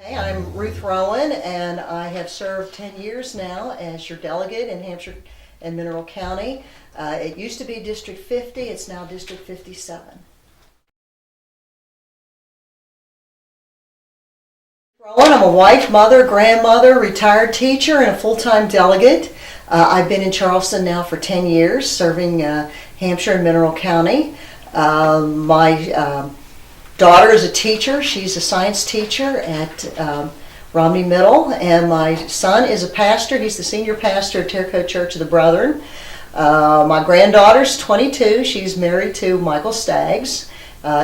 Hey, I'm Ruth Rowan, and I have served 10 years now as your delegate in Hampshire and Mineral County. It used to be District 50, it's now District 57. Rowan, I'm a wife, mother, grandmother, retired teacher, and a full-time delegate. I've been in Charleston now for 10 years, serving Hampshire and Mineral County. My daughter is a teacher. She's a science teacher at Romney Middle, and my son is a pastor. He's the senior pastor at Terracotta Church of the Brethren. My granddaughter's 22. She's married to Michael Staggs.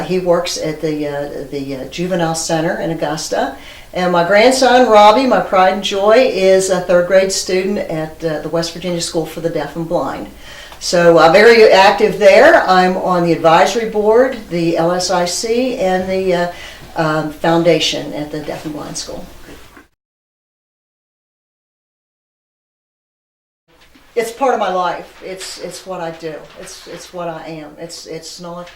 He works at the Juvenile Center in Augusta. And my grandson, Robbie, my pride and joy, is a third grade student at the West Virginia School for the Deaf and Blind. So very active there. I'm on the advisory board, the LSIC, and the foundation at the Deaf and Blind School. It's part of my life. It's what I do. It's what I am. It's not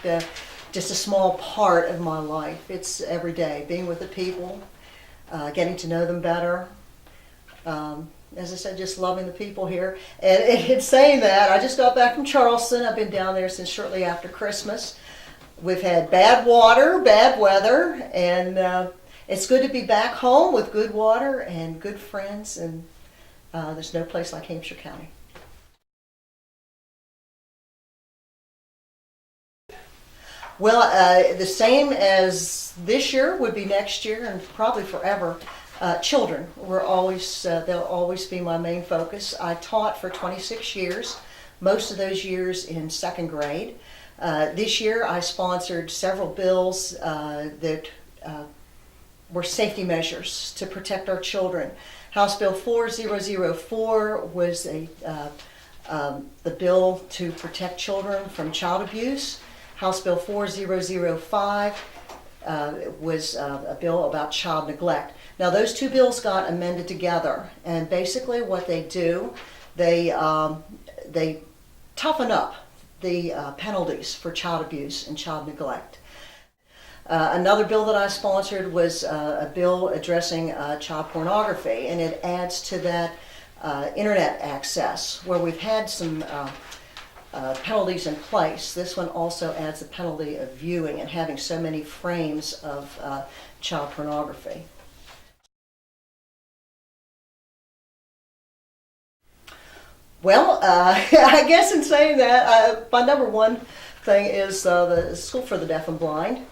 just a small part of my life. It's every day, being with the people, getting to know them better. As I said, just loving the people here. And in saying that, I just got back from Charleston. I've been down there since shortly after Christmas. We've had bad water, bad weather, and it's good to be back home with good water and good friends, and there's no place like Hampshire County. Well, the same as this year would be next year and probably forever. Children were always, they'll always be my main focus. I taught for 26 years, most of those years in second grade. This year I sponsored several bills that were safety measures to protect our children. House Bill 4004 was the bill to protect children from child abuse. House Bill 4005 was a bill about child neglect. Now those two bills got amended together, and basically what they do, they toughen up the penalties for child abuse and child neglect. Another bill that I sponsored was a bill addressing child pornography, and it adds to that internet access, where we've had some penalties in place. This one also adds the penalty of viewing and having so many frames of child pornography. Well, I guess in saying that, my number one thing is the School for the Deaf and Blind,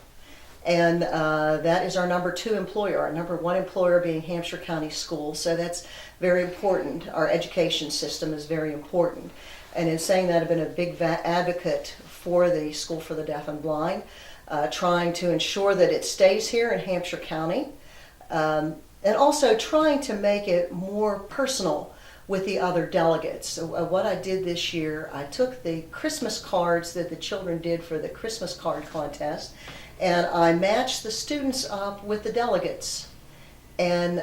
and that is our number two employer, our number one employer being Hampshire County Schools, so that's very important. Our education system is very important. And in saying that, I've been a big advocate for the School for the Deaf and Blind, trying to ensure that it stays here in Hampshire County, and also trying to make it more personal with the other delegates. So, what I did this year, I took the Christmas cards that the children did for the Christmas card contest, and I matched the students up with the delegates, and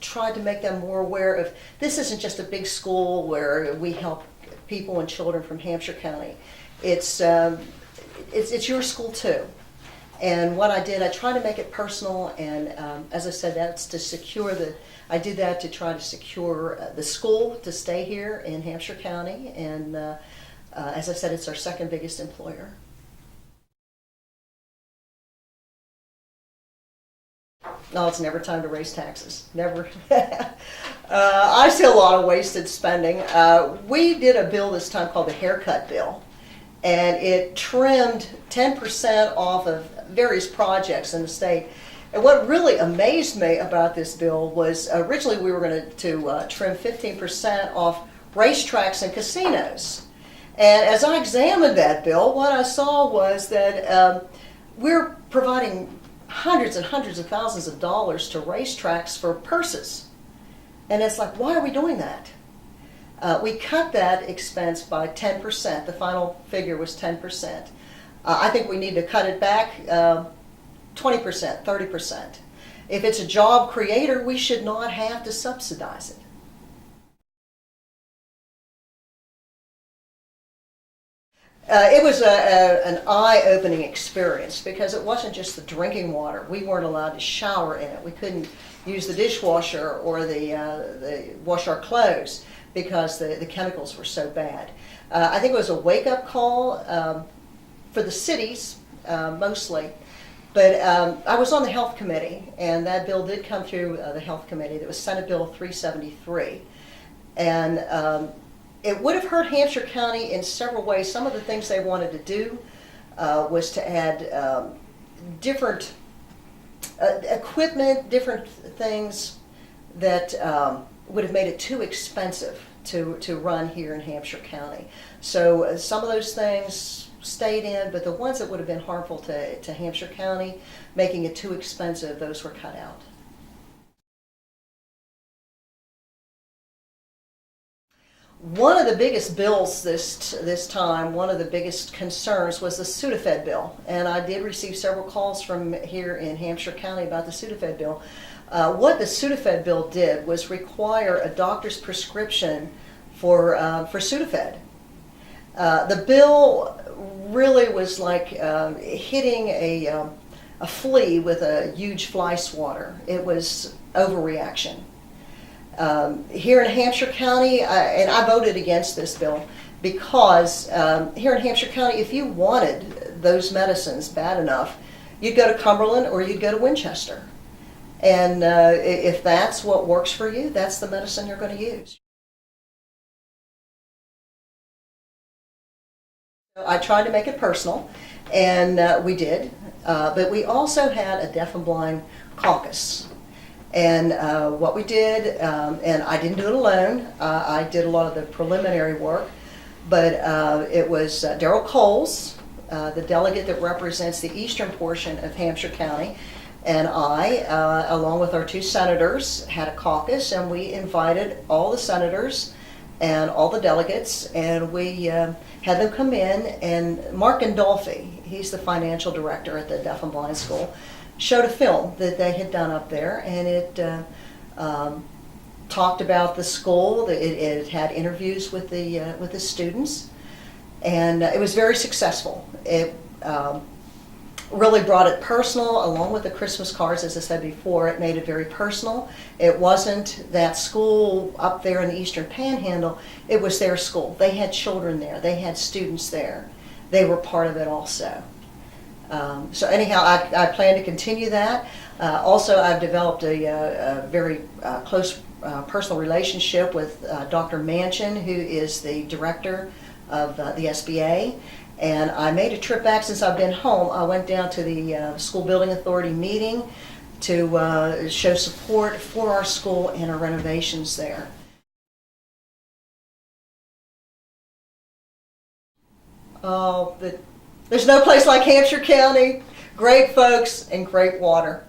tried to make them more aware of this isn't just a big school where we help people and children from Hampshire County. It's your school too. And what I did, I tried to make it personal, and as I said, that's to secure I did that to try to secure the school to stay here in Hampshire County, and as I said, it's our second biggest employer. No, it's never time to raise taxes. Never. I see a lot of wasted spending. We did a bill this time called the haircut bill, and it trimmed 10% off of various projects in the state. And what really amazed me about this bill was originally we were going to trim 15% off racetracks and casinos. And as I examined that bill, what I saw was that we're providing hundreds and hundreds of thousands of dollars to racetracks for purses. And it's like, why are we doing that? We cut that expense by 10%. The final figure was 10%. I think we need to cut it back 20%, 30%. If it's a job creator, we should not have to subsidize it. It was an eye-opening experience because it wasn't just the drinking water. We weren't allowed to shower in it. We couldn't use the dishwasher or the wash our clothes because the chemicals were so bad. I think it was a wake-up call for the cities mostly. But I was on the health committee, and that bill did come through the health committee. That was Senate Bill 373. And it would have hurt Hampshire County in several ways. Some of the things they wanted to do was to add different equipment, different things that would have made it too expensive to run here in Hampshire County. So some of those things stayed in, but the ones that would have been harmful to Hampshire County, making it too expensive, those were cut out. One of the biggest bills this time, one of the biggest concerns was the Sudafed bill, and I did receive several calls from here in Hampshire County about the Sudafed bill. What the Sudafed bill did was require a doctor's prescription for Sudafed. The bill really was like hitting a flea with a huge fly swatter. It was overreaction. Here in Hampshire County, and I voted against this bill because here in Hampshire County, if you wanted those medicines bad enough, you'd go to Cumberland or you'd go to Winchester. And if that's what works for you, that's the medicine you're going to use. I tried to make it personal, and we did, but we also had a deaf and blind caucus. And what we did, and I didn't do it alone, I did a lot of the preliminary work, but it was Darrell Coles, the delegate that represents the eastern portion of Hampshire County, and I, along with our two senators, had a caucus, and we invited all the senators and all the delegates, and we had them come in, and Mark Gandolfi, he's the financial director at the Deaf and Blind School, showed a film that they had done up there, and it talked about the school. It had interviews with the students, and it was very successful. It really brought it personal, along with the Christmas cards, as I said before. It made it very personal. It wasn't that school up there in the Eastern Panhandle. It was their school. They had children there. They had students there. They were part of it also. So anyhow, I plan to continue that. Also, I've developed a very close personal relationship with Dr. Manchin, who is the director of the SBA. And I made a trip back since I've been home. I went down to the School Building Authority meeting to show support for our school and our renovations there. Oh, there's no place like Hampshire County. Great folks and great water.